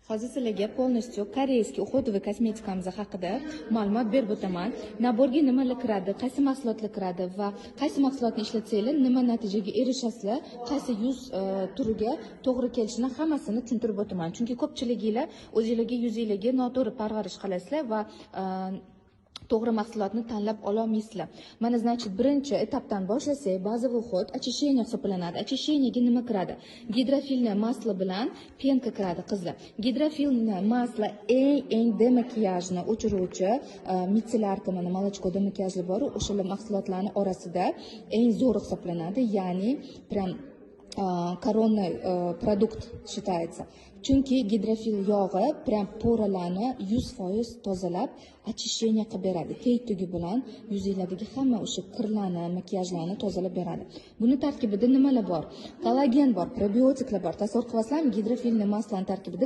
Hozir sizlarga полностью koreyskiy uходовый kosmetikamiz haqida ma'lumot berib o'taman. Naborga nimalar kiradi, qaysi mahsulotlar kiradi va qaysi mahsulotni ishlatsanglar nima natijaga erishasizlar, qaysi yuz turiga to'g'ri kelishini hammasini tushuntirib o'taman. Chunki ko'pchiliginglar o'zingizlarga yuzingizga noto'g'ri parvarish qilasizlar va to'g'ri mahsulotni tanlab ololmaysizlar. Mana значит, birinchi etapdan boshlasak, bazaviy уход очищение hisoblanadi. Очищениеga nima kiradi? Gidrofilni maslo bilan penka kiradi, qizlar. Gidrofilni maslo eng demakiyajni o'chiruvchi micellarka mana молочко demakiyajli bor, o'shalar mahsulotlarning orasida eng zo'r hisoblanadi. Ya'ni prям коронный produkt считается. Chunki gidrofil yog'i prям poralarni 100% tozalab, очищение qilib beradi. Teg-tugi bilan yuzinglardagi hamma o'sha kirlarni, makiyajlarni tozalab beradi. Buni tarkibida nimalar bor? Kollagen bor, probiotiklar bor. Tasavvur qilasizlarmi? Gidrofilni masloning tarkibida